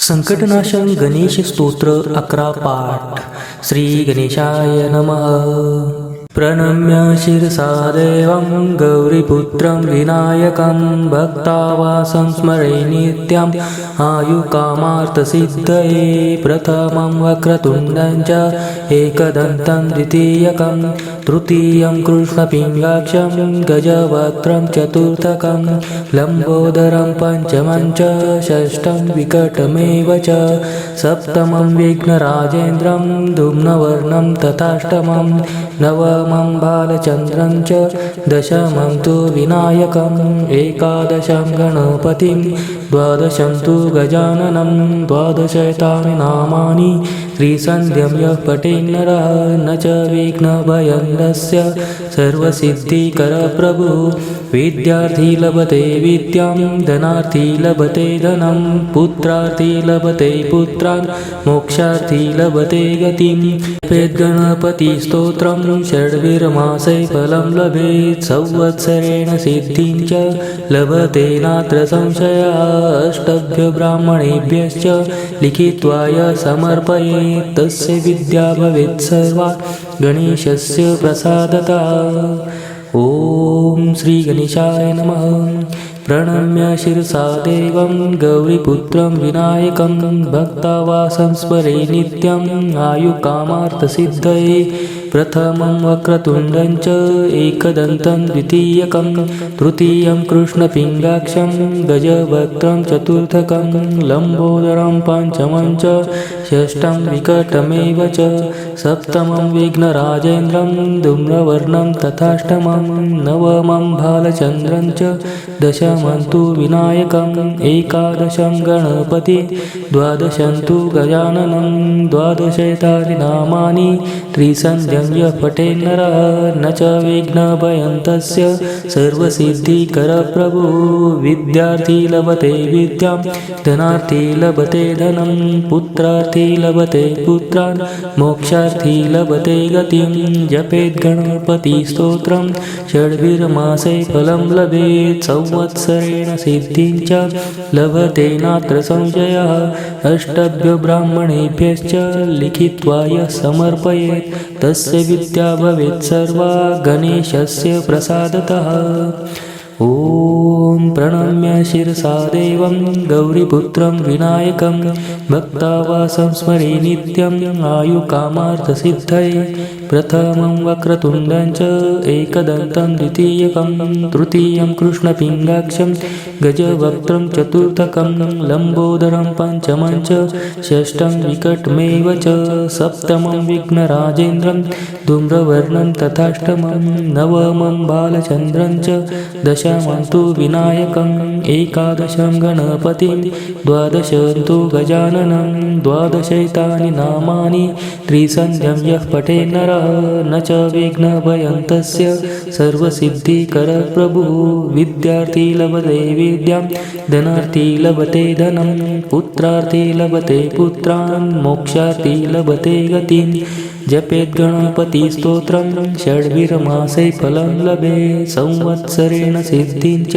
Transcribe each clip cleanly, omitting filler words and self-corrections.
संकटनाशन गणेश स्तोत्र 11 पाठ. श्री गणेशाय नमः. प्रणम्य शिरसा देवं गौरीपुत्रं विनायकं भक्तावासं स्मरे नित्यं आयुकामार्थसिद्धये. प्रथमं वक्रतुण्डं च एकदन्तं द्वितीयकं तृतीयं कृष्णपिङ्गाक्षं गजवक्त्रं चतुर्थकं लम्बोदरं पञ्चमं च षष्ठं विकटमेव च सप्तमं विघ्नराजेन्द्रं धूम्रवर्णं तथाष्टमं नवमं बालचन्द्रं च दशमं तु विनायकम् एकादशं गणपतिं द्वादशं तु गजाननं द्वादशैतानि नामानि त्रिसन्ध्यं यः पठेत् नरः न च विघ्नभयन्दस्य सर्वसिद्धिकरप्रभु. विद्यार्थी लभते विद्यां धनार्थी लभते धनं पुत्रार्थी लभते पुत्रान् मोक्षार्थी लभते गतिं. गणपतिस्तोत्रं षड्भिर्मासे फलं लभेत् संवत्सरेण सिद्धिं च लभते नात्र संशयः. अष्टभ्यो ब्राह्मणेभ्यश्च लिखित्वा य समर्पयेत् तस्य विद्या भवेत् सर्वा गणेशस्य प्रसादतः. ॐ श्री गणेशाय नमः. प्रणम्य शिरसा देवं गौरीपुत्रं विनायकं भक्तावासं स्मरे नित्यं आयुकामार्थसिद्धये. प्रथमं वक्रतुण्डं च एकदन्तं द्वितीयकं तृतीयं कृष्णपिङ्गाक्षं गजवक्त्रं चतुर्थकं लम्बोदरं पञ्चमं च षष्ठं विकटमेव च सप्तमं विघ्नराजेन्द्रं धूम्रवर्णं तथाष्टमं नवमं बालचन्द्रं च दशमं तु विनायकम् एकादशं गणपति द्वादशं तु गजाननं द्वादशैतानि नामानि त्रिसन्ध्यं यः पठेत् नरः न च विघ्नभयं तस्य सर्वसिद्धिकरप्रभु. विद्यार्थी लभते विद्यां धनार्थी लभते धनं पुत्रार्थी लभते पुत्रान् मोक्षार्थी लभते गतिं. जपेत् गणपतिस्तोत्रं षड्भिर्मासे फलं लभेत् संवत्सरेण सिद्धिं च लभते नात्र संशयः. अष्टभ्यो ब्राह्मणेभ्यश्च लिखित्वा यः समर्पयेत् तस्य विद्या भवेत् सर्वा गणेशस्य प्रसादतः. ॐ प्रणम्य शिरसा देवं गौरीपुत्रं विनायकं भक्तावासं स्मरे नित्यं आयुकामार्थसिद्धये. प्रथमं वक्रतुण्डं च एकदन्तं द्वितीयकं तृतीयं कृष्णपिङ्गाक्षं गजवक्त्रं चतुर्थकं लम्बोदरं पञ्चमं च षष्ठं विकटमेव च सप्तमं विघ्नराजेन्द्रं धूम्रवर्णं तथाष्टमं नवमं बालचन्द्रं च दशमं तु विनायकम् एकादशं गणपतिं द्वादशं तु गजाननं द्वादशैतानि नामानि त्रिसन्ध्यं यः पठेत् नरः न च विघ्नभयं तस्य सर्वसिद्धिकरप्रभु. विद्यार्थी लभते विद्यां धनार्थी लभते धनं पुत्रार्थी लभते पुत्रान् मोक्षार्थी लभते गतिं. जपेत् गणपतिस्तोत्रं षड्भिर्मासे फलं लभेत् संवत्सरेण सिद्धिं च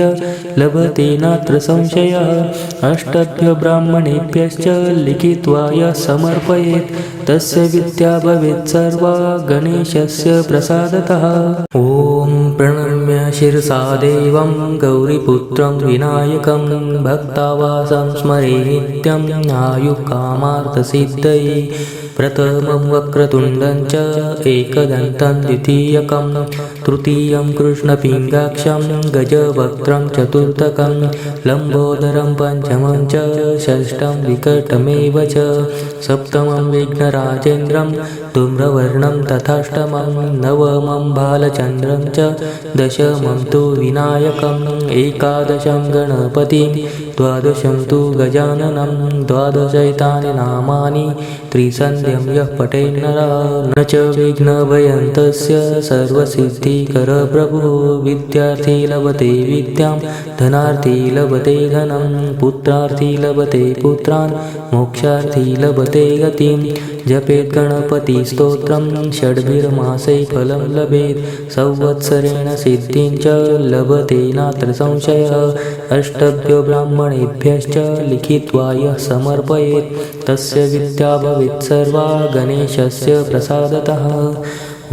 लभते नात्र संशयः. अष्टभ्यो ब्राह्मणेभ्यश्च लिखित्वा यः समर्पयेत् तस्य विद्या भवेत् सर्वा गणेशस्य प्रसादतः. ॐ प्रणम्य शिरसा देवं गौरीपुत्रं विनायकं भक्तावासं स्मरे नित्यं आयुकामार्थसिद्धये. प्रथमं वक्रतुण्डं च एकदन्तं द्वितीयकं तृतीयं कृष्णपिङ्गाक्षं गजवक्त्रं चतुर्थकं लम्बोदरं पञ्चमं च षष्ठं विकटमेव च सप्तमं विघ्नराजेन्द्रं धूम्रवर्णं तथाष्टमं नवमं बालचन्द्रं च दशमं तु विनायकम् एकादशं गणपतिं द्वादशं तु गजाननं द्वादशैतानि नामानि त्रिसन्ध्यं यः पठेन्नरः न च विघ्नभयं तस्य सर्वसिद्धिकरप्रभुः विद्यार्थी लभते विद्यां धनार्थी लभते धनं पुत्रार्थी लभते पुत्रान् मोक्षार्थी लभते गतिं जपेत् गणपतिस्तोत्रं षड्भिर्मासै फलं लभेत् संवत्सरेण सिद्धिं च लभते नात्र संशयः अष्टभ्यो ब्राह्मणेभ्यश्च लिखित्वा यः समर्पयेत् तस्य विद्या भवेत् सर्वा गणेशस्य प्रसादतः।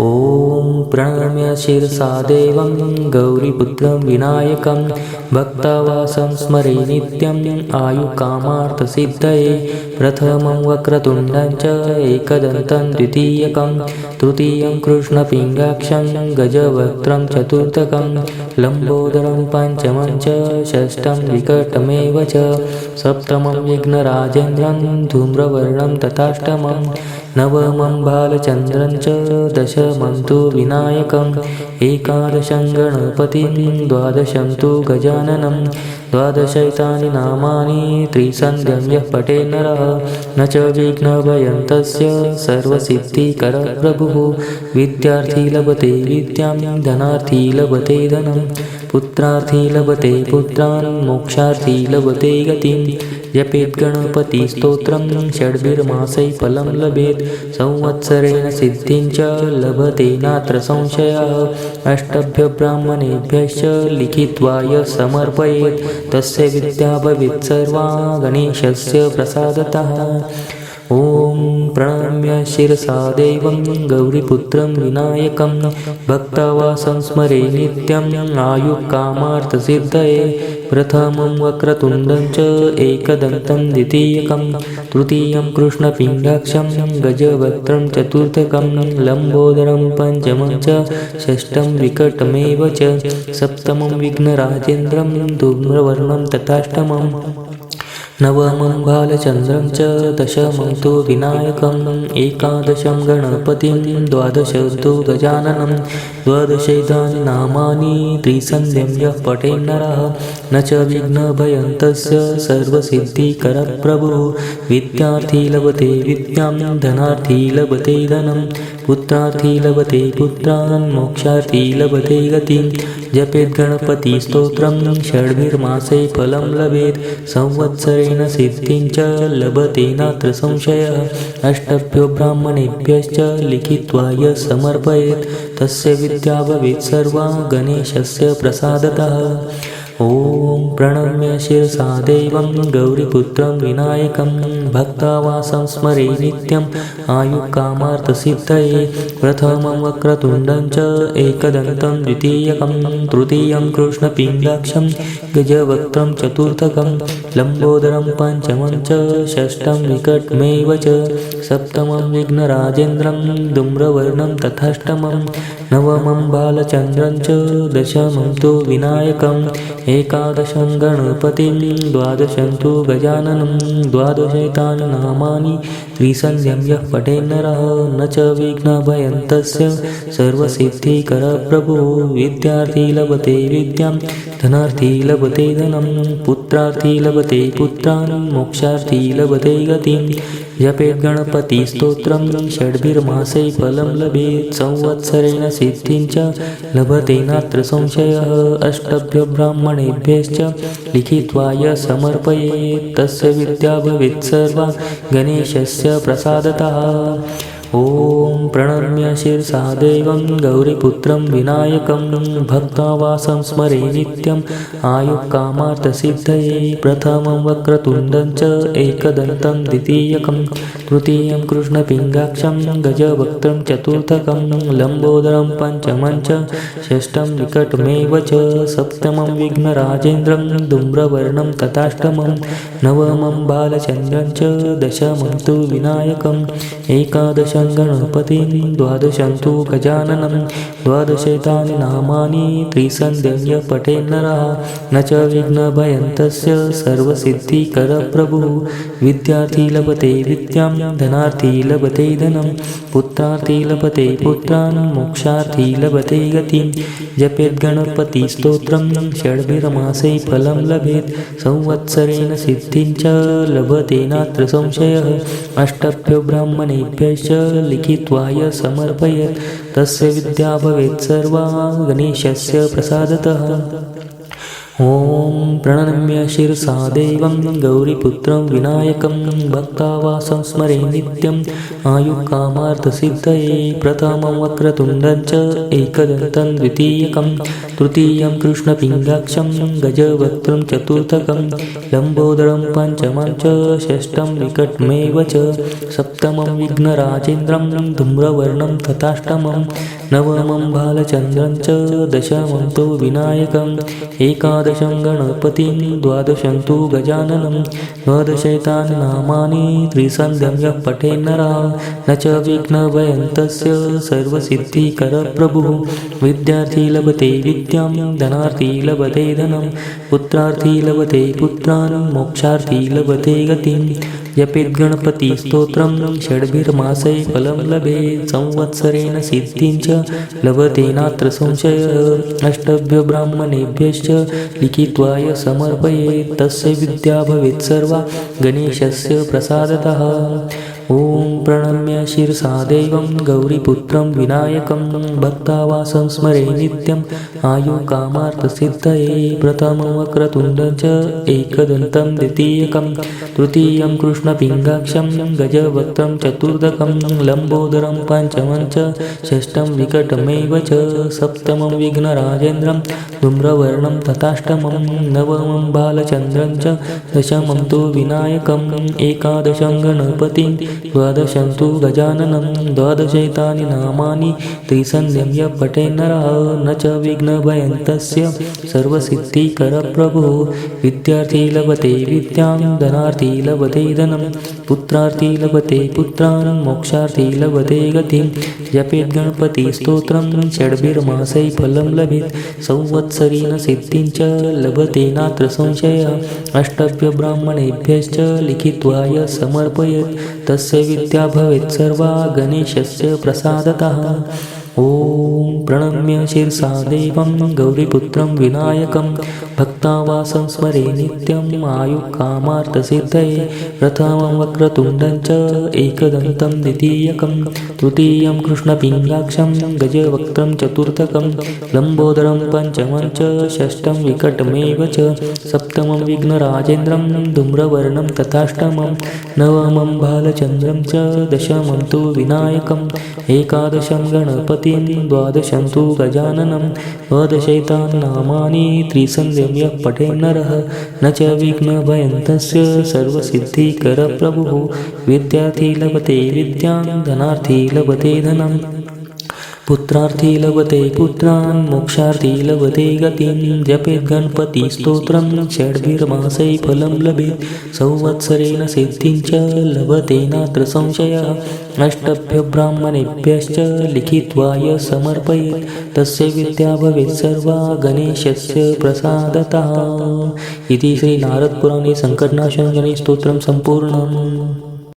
ॐ प्रणम्य शिरसा देवं गौरीपुत्रं विनायकं भक्तावासं स्मरे नित्यम् आयुकामार्थसिद्धये प्रथमं वक्रतुण्डं च एकदन्तं द्वितीयकं तृतीयं कृष्णपिङ्गाक्षं गजवक्त्रं चतुर्थकं लम्बोदरं पञ्चमं च षष्ठं विकटमेव च सप्तमं विघ्नराजेन्द्रं धूम्रवर्णं तथाष्टमं नवमं बालचन्द्रं च दशमं तु विनायकम् एकादशं गणपतिं द्वादशं तु गजाननं द्वादशैतानि नामानि त्रिसन्ध्यं यः पठेन्नरः न च विघ्नभयं तस्य सर्वसिद्धिकरः प्रभुः विद्यार्थी लभते विद्यां धनार्थी लभते धनं पुत्रार्थी लभते पुत्रान् मोक्षार्थी लभते गतिं जपेत् गणपतिस्तोत्रं षड्भिर्मासै फलं लभेत् संवत्सरेण सिद्धिं च लभते नात्र संशयः अष्टभ्यो ब्राह्मणेभ्यश्च लिखित्वा यः समर्पयेत् तस्य विद्या भवेत् सर्वा गणेशस्य प्रसादतः। ॐ प्रणम्य शिरसा देवं गौरीपुत्रं विनायकं भक्तावासं स्मरे नित्यम् आयुकामार्थसिद्धये प्रथमं वक्रतुण्डं च एकदन्तं द्वितीयकं तृतीयं कृष्णपिङ्गाक्षं गजवक्त्रं चतुर्थकं लम्बोदरं पञ्चमं च षष्ठं विकटमेव च सप्तमं विघ्नराजेन्द्रं धूम्रवर्णं तथाष्टमं नवमं बालचन्द्रं च दशमं तु विनायकम् एकादशं गणपतिं द्वादशं तु गजाननं द्वादशैतानि नामानि त्रिसन्ध्यं यः पठेन्नरः न च विघ्नभयं तस्य सर्वसिद्धिकरः प्रभुः विद्यार्थी लभते विद्यां धनार्थी लभते धनं पुत्रार्थी लभते पुत्रान् मोक्षार्थी लभते गतिं जपेत् गणपतिस्तोत्रं षड्भिर्मासै फलं लभेत् संवत्सरेण सिद्धिं च लभते नात्र संशयः अष्टभ्यो ब्राह्मणेभ्यश्च लिखित्वा यः समर्पयेत् तस्य विद्या भवेत् सर्वा गणेशस्य प्रसादतः। ॐ प्रणम्य शिरसा देवं गौरीपुत्रं विनायकं भक्तावासं स्मरे नित्यम् आयुकामार्थसिद्धये प्रथमं वक्रतुण्डं च एकदन्तं द्वितीयकं तृतीयं कृष्णपिङ्गाक्षं गजवक्त्रं चतुर्थकं लम्बोदरं पञ्चमं च षष्ठं विकटमेव च सप्तमं विघ्नराजेन्द्रं धूम्रवर्णं तथाष्टमं नवमं बालचन्द्रं च दशमं तु विनायकम् एकादशं गणपतिं द्वादशं तु गजाननं द्वादशैतानि नामानि त्रिसन्ध्यं यः पठेन्नरः न च विघ्नभयं तस्य सर्वसिद्धिकरः प्रभुः विद्यार्थी लभते विद्यां धनार्थी लभते धनं पुत्रार्थी लभते पुत्रान् मोक्षार्थी लभते गतिं जपेत् गणपतिस्तोत्रं षड्भिर्मासै फलं लभेत् संवत्सरेण सिद्धिं च लभते नात्र संशयः अष्टभ्यो ब्राह्मणेभ्यश्च लिखित्वा यः समर्पयेत् तस्य विद्या भवेत् सर्वा गणेशस्य प्रसादतः। ॐ प्रणम्य शिरसा देवं गौरीपुत्रं विनायकं भक्तावासं स्मरे नित्यम् आयुकामार्थसिद्धये प्रथमं वक्रतुण्डं च एकदन्तं द्वितीयकं तृतीयं कृष्णपिङ्गाक्षं गजवक्त्रं चतुर्थकं लम्बोदरं पञ्चमं च षष्ठं विकटमेव च सप्तमं विघ्नराजेन्द्रं धूम्रवर्णं तथाष्टमं नवमं बालचन्द्रं च दशमं तु विनायकम् एकादशं गणपतिं द्वादशं तु गजाननं द्वादशैतानि नामानि त्रिसन्ध्यं यः पठेन्नरः न च विघ्नभयं तस्य सर्वसिद्धिकरः प्रभुः विद्यार्थी लभते विद्यां धनार्थी लभते धनं पुत्रार्थी लभते पुत्रान् मोक्षार्थी लभते गतिं जपेत् गणपतिस्तोत्रं षड्भिर्मासे फलं लभेत् संवत्सरेण सिद्धिं च लभते नात्र संशयः अष्टभ्यो ब्राह्मणेभ्यश्च लिखित्वा य समर्पयेत् तस्य विद्या भवेत् सर्वा गणेशस्य प्रसादतः। ॐ प्रणम्य शिरसा देवं गौरीपुत्रं विनायकं भक्तावासं स्मरे नित्यम् आयुकामार्थसिद्धये प्रथमं वक्रतुण्डं च एकदन्तं द्वितीयकं तृतीयं कृष्णपिङ्गाक्षं गजवक्त्रं चतुर्थकं लम्बोदरं पञ्चमं च षष्ठं विकटमेव च सप्तमं विघ्नराजेन्द्रं धूम्रवर्णं तथाष्टमं नवमं बालचन्द्रं च दशमं तु विनायकम् एकादशं गणपतिं द्वादशं तु गजाननं द्वादशैतानि नामानि त्रिसन्ध्यं यः पठेन्नरः न च विघ्नभयं तस्य सर्वसिद्धिकरः प्रभुः। विद्यार्थी लभते विद्यां धनार्थी लभते धनं पुत्रार्थी लभते पुत्रान् मोक्षार्थी लभते गतिं जपेत् गणपतिस्तोत्रं षड्भिर्मासे फलं लभेत् संवत्सरेण सिद्धिं च लभते नात्र संशयः अष्टभ्यो ब्राह्मणेभ्यश्च लिखित्वा य समर्पयेत् तस्य विद्या भवेत् सर्वा गणेशस्य प्रसादतः। ॐ प्रणम्य शिरसा देवं गौरीपुत्रं विनायकं भक्तावासं स्मरे नित्यम् आयुकामार्थसिद्धये प्रथमं वक्रतुण्डं च एकदन्तं द्वितीयकं तृतीयं कृष्णपिङ्गाक्षं गजवक्त्रं चतुर्थकं लम्बोदरं पञ्चमं च षष्ठं विकटमेव च सप्तमं विघ्नराजेन्द्रं धूम्रवर्णं तथाष्टमं नवमं बालचन्द्रं च दशमं तु विनायकम् एकादशं गणपतिं द्वादशं तु गजाननं द्वादशैतानि नामानि त्रिसन्ध्यं यः पठेन्नरः न च विघ्नभयं तस्य सर्वसिद्धिकरः प्रभुः। विद्यार्थी लभते विद्यां धनार्थी लभते धनं पुत्रार्थी लभते पुत्रान् मोक्षार्थी लभते गतिं जपेत् गणपतिस्तोत्रं षड्भिर्मासे फलं लभेत् संवत्सरेण सिद्धिं च लभते नात्र संशयः अष्टभ्यो ब्राह्मणेभ्यश्च लिखित्वा य समर्पयेत् तस्य विद्या भवेत् सर्वा गणेशस्य प्रसादतः। ॐ प्रणम्य शिरसा देवं गौरीपुत्रं विनायकं भक्तावासं स्मरे नित्यम् आयुकामार्थसिद्धये प्रथमं वक्रतुण्डं च एकदन्तं द्वितीयकं तृतीयं कृष्णपिङ्गाक्षं गजवक्त्रं चतुर्थकं लम्बोदरं पञ्चमं च षष्ठं विकटमेव च सप्तमं विघ्नराजेन्द्रं धूम्रवर्णं तथाष्टमं नवमं बालचन्द्रं च दशमं तु विनायकम् एकादशं गणपतिं द्वादशं तु गजाननं द्वादशैतानि नामानि त्रिसन्ध्यं यः पठेन्नरः न च विघ्नभयं तस्य सर्वसिद्धिकरः प्रभुः। विद्यार्थी लभते विद्यां धनार्थी लभते धनं पुत्रार्थी लभते पुत्रान् मोक्षार्थी लभते गतिं जपेत् गणपतिस्तोत्रं षड्भिर्मासे फलं लभेत् संवत्सरेण सिद्धिं च लभते नात्र संशयः अष्टभ्यो ब्राह्मणेभ्यश्च लिखित्वा य समर्पयेत् तस्य विद्या भवेत् सर्वा गणेशस्य प्रसादतः। इति श्री नारदपुराणे संकटनाशन गणेशस्तोत्रं सम्पूर्णम्।